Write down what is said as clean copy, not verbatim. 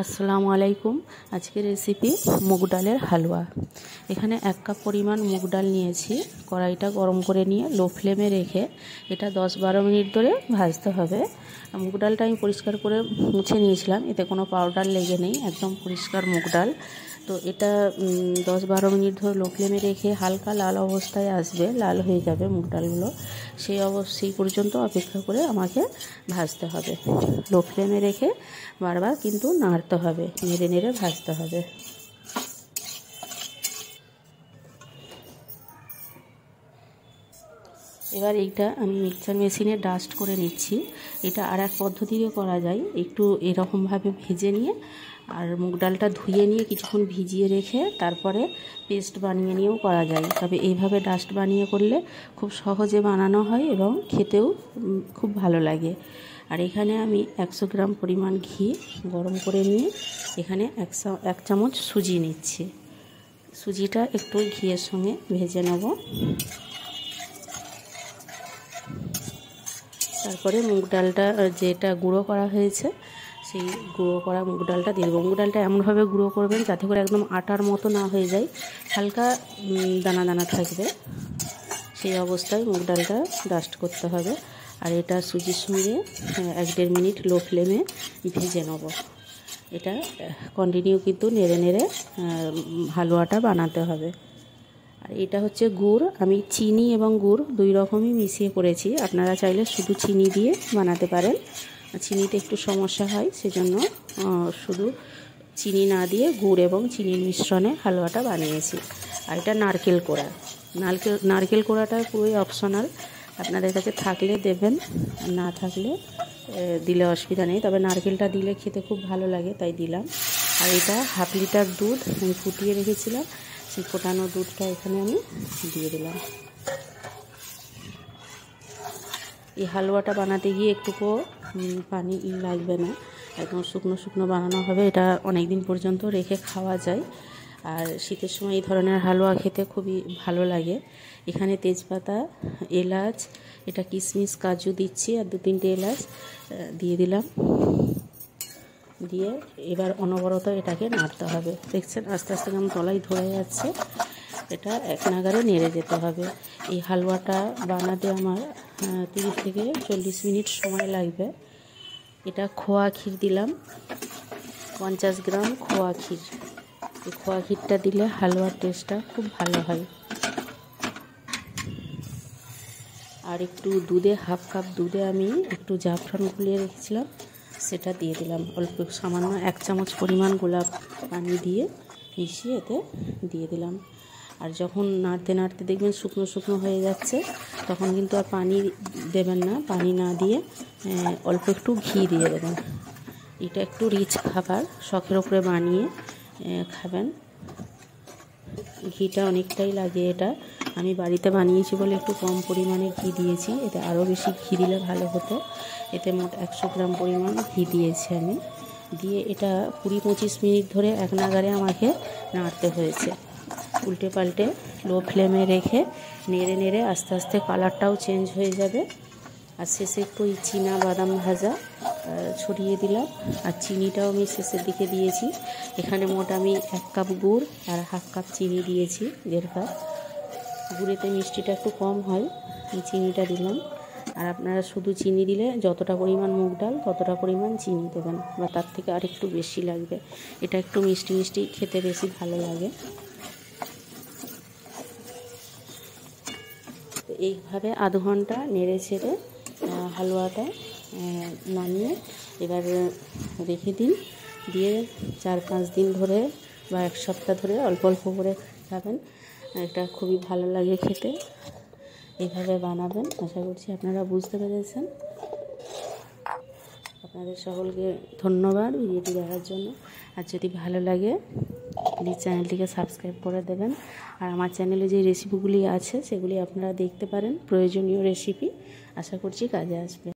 আসসালামু আলাইকুম। আজকের রেসিপি মুগ ডালের হালুয়া। এখানে 1 কাপ পরিমাণ মুগ ডাল নিয়েছি। কড়াইটা গরম করে নিয়ে লো ফ্লেমে রেখে এটা 10-12 মিনিট ধরে ভাজতে হবে। মুগ ডালটা আমি পরিষ্কার করে মুছে নিয়েছিলাম, এতে কোনো পাউডার লেগে নেই, একদম পরিষ্কার মুগ ডাল। তো এটা 10-12 মিনিট ধরে লো ফ্লেমে রেখে হালকা লাল অবস্থায় আসবে, লাল হয়ে যাবে মুগ ডালগুলো। সেই পর্যন্ত অপেক্ষা করে আমাকে ভাজতে হবে। লো ফ্লেমে রেখে বারবার কিন্তু নাড়তে হবে, নেড়ে নেড়ে ভাজতে হবে। এবার এইটা আমি মিক্সচার মেশিনে ডাস্ট করে নিচ্ছি। এটা আর এক পদ্ধতিও করা যায়, একটু এরকমভাবে ভেজে নিয়ে আর মুগ ডালটা ধুয়ে নিয়ে কিছুক্ষণ ভিজিয়ে রেখে তারপরে পেস্ট বানিয়ে নিয়েও করা যায়। তবে এইভাবে ডাস্ট বানিয়ে করলে খুব সহজে বানানো হয় এবং খেতেও খুব ভালো লাগে। আর এখানে আমি 100 গ্রাম পরিমাণ ঘি গরম করে নিয়ে এখানে 1 চামচ সুজি নিচ্ছি। সুজিটা একটু ঘিয়ের সঙ্গে ভেজে নেব। তারপরে মুগ ডালটা যেটা গুঁড়ো করা হয়েছে সেই গুঁড়ো করা মুগ ডালটা দিয়ে দেবো। মুগ ডালটা এমনভাবে গুঁড়ো করবেন যাতে করে একদম আটার মতো না হয়ে যায়, হালকা দানা দানা থাকবে, সেই অবস্থায় মুগ ডালটা ডাস্ট করতে হবে। আর এটা সুজির সঙ্গে 1-1.5 মিনিট লো ফ্লেমে ভেজে নেব। এটা কন্টিনিউ কিন্তু নেড়ে নেড়ে হালুয়াটা বানাতে হবে। আর এটা হচ্ছে গুড়, আমি চিনি এবং গুড় 2 রকমই মিশিয়ে করেছি। আপনারা চাইলে শুধু চিনি দিয়ে বানাতে পারেন, চিনিতে একটু সমস্যা হয়, সেজন্য শুধু চিনি না দিয়ে গুড় এবং চিনির মিশ্রণে হালুয়াটা বানিয়েছি। আর এটা নারকেল কোড়া। নারকেল কোড়াটা পুরোই অপশনাল, আপনাদের কাছে থাকলে দেবেন, না থাকলে দিলে অসুবিধা নেই। তবে নারকেলটা দিলে খেতে খুব ভালো লাগে, তাই দিলাম। আর এটা 1/2 লিটার দুধ আমি ফুটিয়ে রেখেছিলাম, সেই ফোটানো দুধটা এখানে আমি দিয়ে দিলাম। এই হালুয়াটা বানাতে গিয়ে একটুকু পানি লাগবে না, একদম শুকনো শুকনো বানানো হবে। এটা অনেক দিন পর্যন্ত রেখে খাওয়া যায়, আর শীতের সময় এই ধরনের হালুয়া খেতে খুবই ভালো লাগে। এখানে তেজপাতা, এলাচ, এটা কিশমিশ, কাজু দিচ্ছি, আর 2-3টে এলাচ দিয়ে দিলাম। দিয়ে এবার অনবরত এটাকে নাড়তে হবে। দেখছেন আস্তে আস্তে কেমন তলায় ধরে যাচ্ছে, এটা এক নাগারে নেড়ে যেতে হবে। এই হালুয়াটা বানাতে আমার 30 থেকে 40 মিনিট সময় লাগবে। এটা খোয়া ক্ষীর দিলাম, 50 গ্রাম খোয়া ক্ষীর। এই খোয়া ক্ষীরটা দিলে হালুয়ার টেস্টটা খুব ভালো হয়। আর একটু দুধে 1/2 কাপ দুধে আমি একটু জাফরান গুলিয়ে রেখেছিলাম, সেটা দিয়ে দিলাম। অল্প সামান্য 1 চামচ পরিমাণ গোলাপ পানি দিয়ে মিশিয়ে এতে দিয়ে দিলাম। আর যখন নাড়তে নাড়তে দেখবেন শুকনো শুকনো হয়ে যাচ্ছে, তখন কিন্তু আর পানি দেবেন না, পানি না দিয়ে অল্প একটু ঘি দিয়ে দেবেন। এটা একটু রিচ খাবার, শখের উপরে বানিয়ে খাবেন। ঘিটা অনেকটাই লাগে, এটা আমি বাড়িতে বানিয়েছি বলে একটু কম পরিমাণে ঘি দিয়েছি, এতে আরও বেশি ঘি দিলে ভালো হতো। এতে মোট 100 গ্রাম পরিমাণ ঘি দিয়েছি আমি। দিয়ে এটা 20-25 মিনিট ধরে এক নাগারে আমাকে নাড়তে হয়েছে, উল্টে পাল্টে লো ফ্লেমে রেখে নেড়ে নেড়ে আস্তে আস্তে কালারটাও চেঞ্জ হয়ে যাবে। আর শেষে একটু চীনা বাদাম ভাজা ছড়িয়ে দিলাম, আর চিনিটাও আমি শেষের দিকে দিয়েছি। এখানে মোট আমি 1 কাপ গুড় আর 1/2 কাপ চিনি দিয়েছি, 1.5 কাপ। গুড়েতে মিষ্টিটা একটু কম হয়, এই চিনিটা দিলাম। আর আপনারা শুধু চিনি দিলে যতটা পরিমাণ মুগ ডাল ততটা পরিমাণ চিনি দেবেন, বা তার থেকে আর একটু বেশি লাগবে। এটা একটু মিষ্টি মিষ্টি খেতে বেশি ভালো লাগে। তো এইভাবে আধ ঘন্টা নেড়ে ছেড়ে হালুয়াটা নামিয়ে এবার রেখে দিন। দিয়ে 4-5 দিন ধরে বা 1 সপ্তাহ ধরে অল্প অল্প করে খাবেন, এটা খুবই ভালো লাগে খেতে। এইভাবে বানাবেন, আশা করছি আপনারা বুঝতে পেরেছেন। আপনাদের সকলকে ধন্যবাদ ভিডিওটি দেখার জন্য। আর যদি ভালো লাগে প্লিজ চ্যানেলটিকে সাবস্ক্রাইব করে দেবেন। আর আমার চ্যানেলে যে রেসিপিগুলি আছে সেগুলি আপনারা দেখতে পারেন, প্রয়োজনীয় রেসিপি, আশা করছি কাজে আসবে।